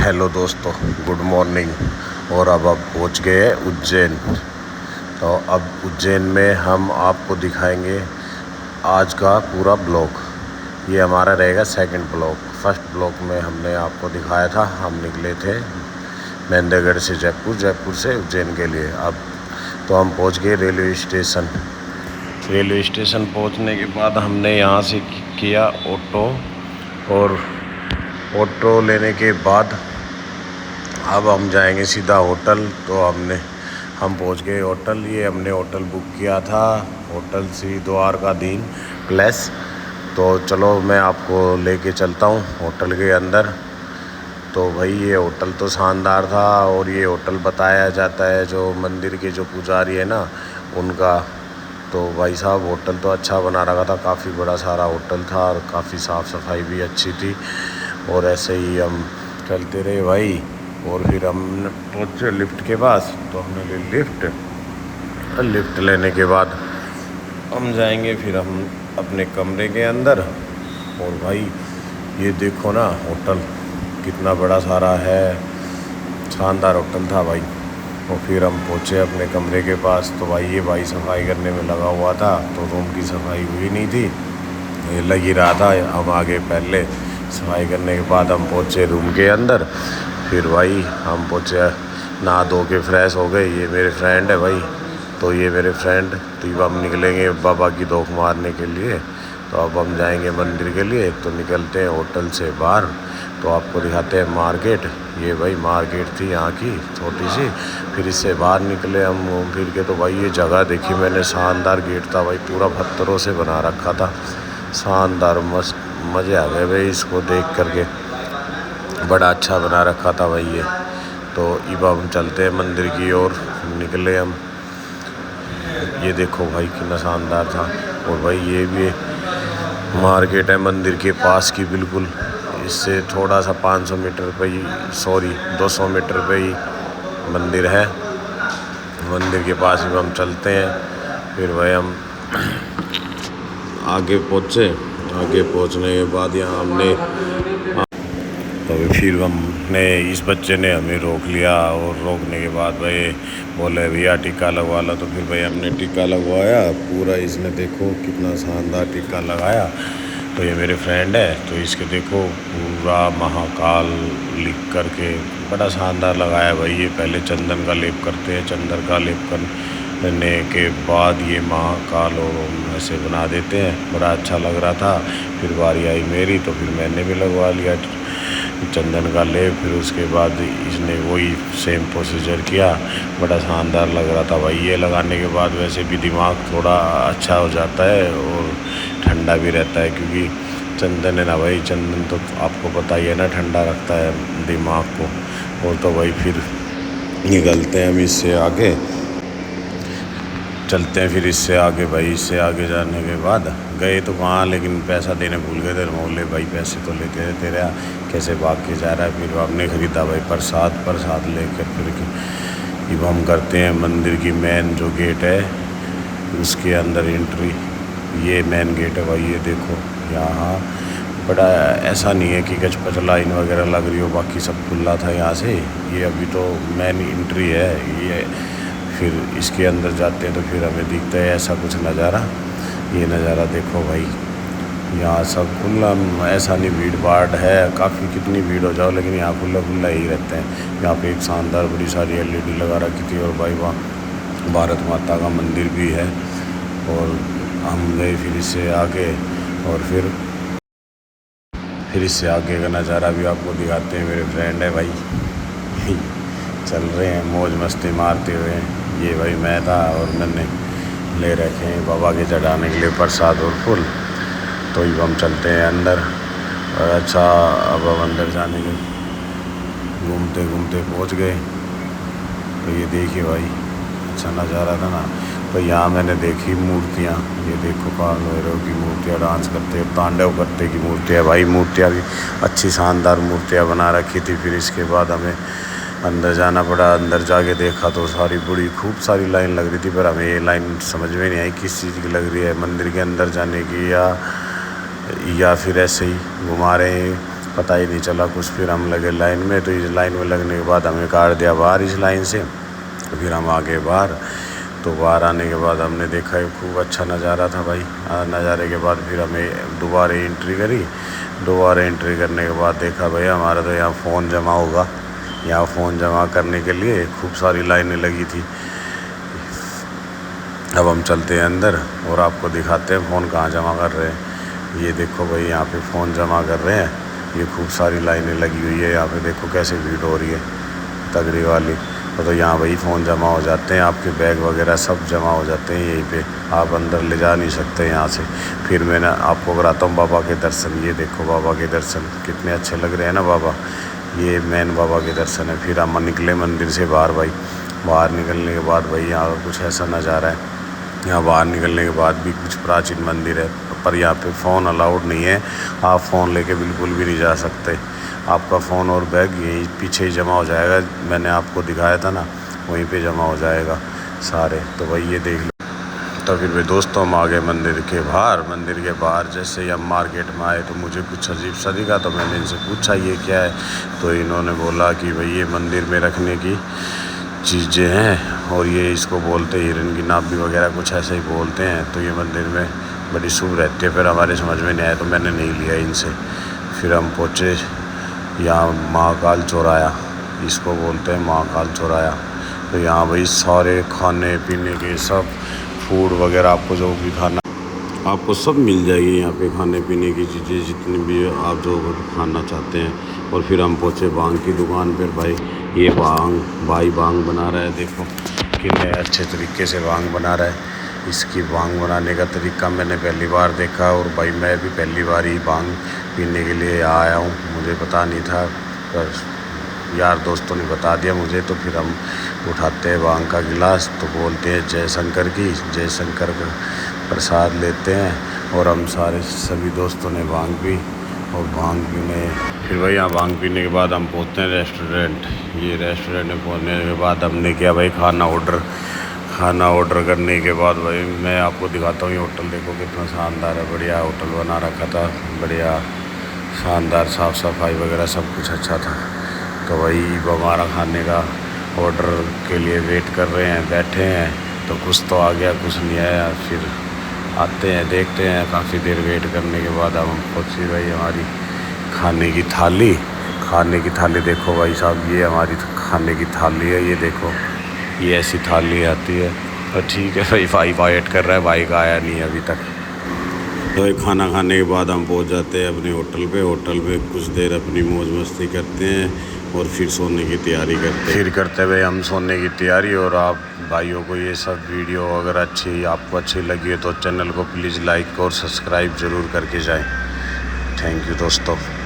Hello दोस्तों, good morning. और अब पहुंच गए हैं उज्जैन। तो अब उज्जैन में हम आपको दिखाएंगे आज का पूरा ब्लॉग। ये हमारा रहेगा सेकंड ब्लॉग। फर्स्ट ब्लॉग में हमने आपको दिखाया था, हम निकले थे महेंद्रगढ़ से जयपुर, जयपुर से उज्जैन के लिए। अब तो हम पहुंच गए रेलवे स्टेशन। रेलवे स्टेशन पहुंचने के बाद हमने यहाँ से किया ऑटो, और ऑटो लेने के बाद अब हम जाएंगे सीधा होटल। तो हम पहुंच गए होटल। ये हमने होटल बुक किया था, होटल श्री द्वारकाधीश प्लेस। तो चलो मैं आपको लेके चलता हूँ होटल के अंदर। तो भाई ये होटल तो शानदार था, और ये होटल बताया जाता है जो मंदिर के जो पुजारी है ना उनका। तो भाई साहब होटल तो अच्छा बना रखा था, काफ़ी बड़ा सारा होटल था और काफ़ी साफ़ सफाई भी अच्छी थी। और ऐसे ही हम चलते रहे भाई, और फिर हम पहुँचे लिफ्ट के पास। तो हमने ले लिफ्ट लेने के बाद हम जाएंगे फिर हम अपने कमरे के अंदर। और भाई ये देखो ना होटल कितना बड़ा सारा है, शानदार होटल था भाई। और फिर हम पहुँचे अपने कमरे के पास। तो भाई ये भाई सफाई करने में लगा हुआ था, तो रूम की सफाई हुई नहीं थी, ये लग ही रहा था। हम आगे पहले सफाई करने के बाद हम पहुँचे रूम के अंदर। फिर भाई हम पहुँचे, नहा धो के फ्रेश हो गए। ये मेरे फ्रेंड है भाई, तो ये मेरे फ्रेंड। तो अब हम निकलेंगे बाबा की धोख मारने के लिए। तो अब हम जाएंगे मंदिर के लिए। तो निकलते हैं होटल से बाहर, तो आपको दिखाते हैं मार्केट। ये भाई मार्केट थी यहाँ की छोटी सी। फिर इससे बाहर निकले हम घूम फिर के। तो भाई ये जगह देखी मैंने, शानदार गेट था भाई, पूरा पत्थरों से बना रखा था, शानदार मस्त, मज़े आ गए भाई इसको देख करके, बड़ा अच्छा बना रखा था भाई ये। तो अब हम चलते हैं मंदिर की ओर, निकले हम। ये देखो भाई कितना शानदार था। और भाई ये भी मार्केट है मंदिर के पास की बिल्कुल, इससे थोड़ा सा 500 मीटर पे ही, 200 मीटर पे ही मंदिर है। मंदिर के पास ही हम चलते हैं। फिर भाई हम आगे पहुँचे। आगे पहुँचने के बाद यहाँ हमने, तो फिर हमने, इस बच्चे ने हमें रोक लिया, और रोकने के बाद भाई बोले भैया टीका लगवा लो। तो फिर भाई हमने टीका लगवाया पूरा। इसने देखो कितना शानदार टीका लगाया। तो ये मेरे फ्रेंड है, तो इसके देखो पूरा महाकाल लिख करके बड़ा शानदार लगाया भाई। ये पहले चंदन का लेप करते हैं, चंदन का लेप करने के बाद ये महाकाल और ऐसे बना देते हैं, बड़ा अच्छा लग रहा था। फिर बारी आई मेरी, तो फिर मैंने भी लगवा लिया चंदन का लेप। फिर उसके बाद इसने वही सेम प्रोसीजर किया, बड़ा शानदार लग रहा था भाई। ये लगाने के बाद वैसे भी दिमाग थोड़ा अच्छा हो जाता है और ठंडा भी रहता है, क्योंकि चंदन है ना भाई, चंदन तो आपको पता ही है ना, ठंडा रखता है दिमाग को। और तो भाई फिर निकलते हैं हम इससे आगे, चलते हैं फिर इससे आगे भाई। इससे आगे जाने के बाद गए तो वहाँ, लेकिन पैसा देने भूल गए थे। बोले भाई पैसे तो लेते थे तेरा, कैसे भाग के जा रहा है। फिर हमने ख़रीदा भाई प्रसाद लेकर। फिर अब हम करते हैं मंदिर की मेन जो गेट है उसके अंदर एंट्री। ये मेन गेट है भाई, ये देखो यहाँ बड़ा, ऐसा नहीं है कि गजपच लाइन वगैरह लग रही हो, बाकी सब खुला था यहाँ से। ये अभी तो मेन एंट्री है ये। फिर इसके अंदर जाते हैं तो फिर हमें दिखता है ऐसा कुछ नज़ारा। ये नज़ारा देखो भाई, यहाँ सब खुला, ऐसा नहीं भीड़ भाड़ है काफ़ी, कितनी भीड़ हो जाओ लेकिन यहाँ खुला ही रहते हैं। यहाँ पे एक शानदार बड़ी सारी LED लगा रखी थी। और भाई वहाँ भारत माता का मंदिर भी है। और हम गए फिर इससे आगे, और फिर इससे आगे का नज़ारा भी आपको दिखाते हैं। मेरे फ्रेंड है भाई चल रहे हैं मौज मस्ती मारते हुए। ये भाई मैं था, और मैंने ले रखे हैं बाबा के चढ़ाने के लिए प्रसाद और फूल। तो अब हम चलते हैं अंदर। और अच्छा, अब हम अंदर जाने के घूमते घूमते पहुंच गए। तो ये देखिए भाई अच्छा नज़ारा था ना। तो यहाँ मैंने देखी मूर्तियाँ, ये देखो काल भैरव की मूर्तियाँ डांस करते, तांडव करते की मूर्तियाँ भाई। मूर्तियाँ भी अच्छी शानदार मूर्तियाँ बना रखी थी। फिर इसके बाद हमें अंदर जाना पड़ा। अंदर जाके देखा तो खूब सारी लाइन लग रही थी, पर हमें ये लाइन समझ में नहीं आई किस चीज़ की लग रही है, मंदिर के अंदर जाने की या फिर ऐसे ही घुमा रहे हैं। पता ही नहीं चला कुछ। फिर हम लगे लाइन में, तो इस लाइन में लगने के बाद हमें काट दिया बाहर इस लाइन से। तो फिर हम आगे बाहर, तो बाहर आने के बाद हमने देखा खूब अच्छा नज़ारा था भाई। नज़ारे के बाद फिर हमें दोबारा एंट्री करी। दोबारा एंट्री करने के बाद देखा भाई हमारा तो यहाँ फ़ोन जमा होगा। यहाँ फ़ोन जमा करने के लिए खूब सारी लाइनें लगी थी। अब हम चलते हैं अंदर और आपको दिखाते हैं फ़ोन कहाँ जमा कर रहे हैं। ये देखो भाई यहाँ पे फ़ोन जमा कर रहे हैं। ये खूब सारी लाइनें लगी हुई है। यहाँ पे देखो कैसे भीड़ हो रही है तगड़ी वाली। तो यहाँ भाई फ़ोन जमा हो जाते हैं, आपके बैग वगैरह सब जमा हो जाते हैं यहीं पे। आप अंदर ले जा नहीं सकते यहाँ से। फिर मैं आपको कराता हूँ बाबा के दर्शन। ये देखो बाबा के दर्शन कितने अच्छे लग रहे हैं ना बाबा। ये मेन बाबा के दर्शन है। फिर हम निकले मंदिर से बाहर भाई। बाहर निकलने के बाद भाई यहाँ कुछ ऐसा नज़ारा है। यहाँ बाहर निकलने के बाद भी कुछ प्राचीन मंदिर है, पर यहाँ पे फ़ोन अलाउड नहीं है। आप फ़ोन लेके बिल्कुल भी नहीं जा सकते। आपका फ़ोन और बैग यहीं पीछे ही जमा हो जाएगा। मैंने आपको दिखाया था ना, वहीं पे जमा हो जाएगा सारे। तो भाई ये देख लो। तो फिर भाई दोस्तों हम आ गए मंदिर के बाहर। मंदिर के बाहर जैसे ही हम मार्केट में आए तो मुझे कुछ अजीब सा दिखा। तो मैंने इनसे पूछा ये क्या है, तो इन्होंने बोला कि भाई ये मंदिर में रखने की चीज़ें हैं और ये इसको बोलते हैं हिरन की नाभि वगैरह कुछ ऐसे ही बोलते हैं। तो ये मंदिर में बड़ी शुभ रहती है। फिर हमारे समझ में नहीं आया तो मैंने नहीं लिया इनसे। फिर हम पहुँचे यहाँ महाकाल चौराया, इसको बोलते हैं महाकाल चौराया। तो यहाँ भाई सारे खाने पीने के सब फूड वगैरह आपको जो भी खाना आपको सब मिल जाएगी यहाँ पे। खाने पीने की चीज़ें जितनी भी आप जो खाना चाहते हैं। और फिर हम पहुँचे बांग की दुकान पर भाई। ये भाई बांग बना रहा है, देखो कितने अच्छे तरीके से बांग बना रहा है। इसकी बांग बनाने का तरीका मैंने पहली बार देखा और भाई मैं भी पहली बार ही बांग पीने के लिए आया हूँ। मुझे पता नहीं था, पर यार दोस्तों ने बता दिया मुझे। तो फिर हम उठाते हैं बांग का गिलास, तो बोलते हैं जय शंकर की, जय शंकर का प्रसाद लेते हैं। और हम सारे सभी दोस्तों ने बांग पी। और बांग पीने फिर भाई यहाँ बांग पीने के बाद हम पहुँचते हैं रेस्टोरेंट। ये रेस्टोरेंट में पहुँचने के बाद हमने किया भाई खाना ऑर्डर करने के बाद भाई मैं आपको दिखाता हूँ ये होटल। देखो कितना शानदार है, बढ़िया होटल बना रखा था, बढ़िया शानदार, साफ़ सफाई वगैरह सब कुछ अच्छा था। तो भाई हमारा खाने का ऑर्डर के लिए वेट कर रहे हैं, बैठे हैं। तो कुछ तो आ गया, कुछ नहीं आया। फिर आते हैं, देखते हैं। काफ़ी देर वेट करने के बाद हम पहुँची भाई हमारी खाने की थाली। देखो भाई साहब, ये हमारी खाने की थाली है। ये देखो ये ऐसी थाली आती है। तो ठीक है भाई वेट कर रहा है, भाई का आया नहीं अभी तक। तो खाना खाने के बाद हम पहुंच जाते हैं अपने होटल पे। होटल पे कुछ देर अपनी मौज मस्ती करते हैं और फिर सोने की तैयारी करते हुए हम सोने की तैयारी। और आप भाइयों को ये सब वीडियो अगर आपको अच्छी लगी है तो चैनल को प्लीज़ लाइक और सब्सक्राइब ज़रूर करके जाएं। थैंक यू दोस्तों।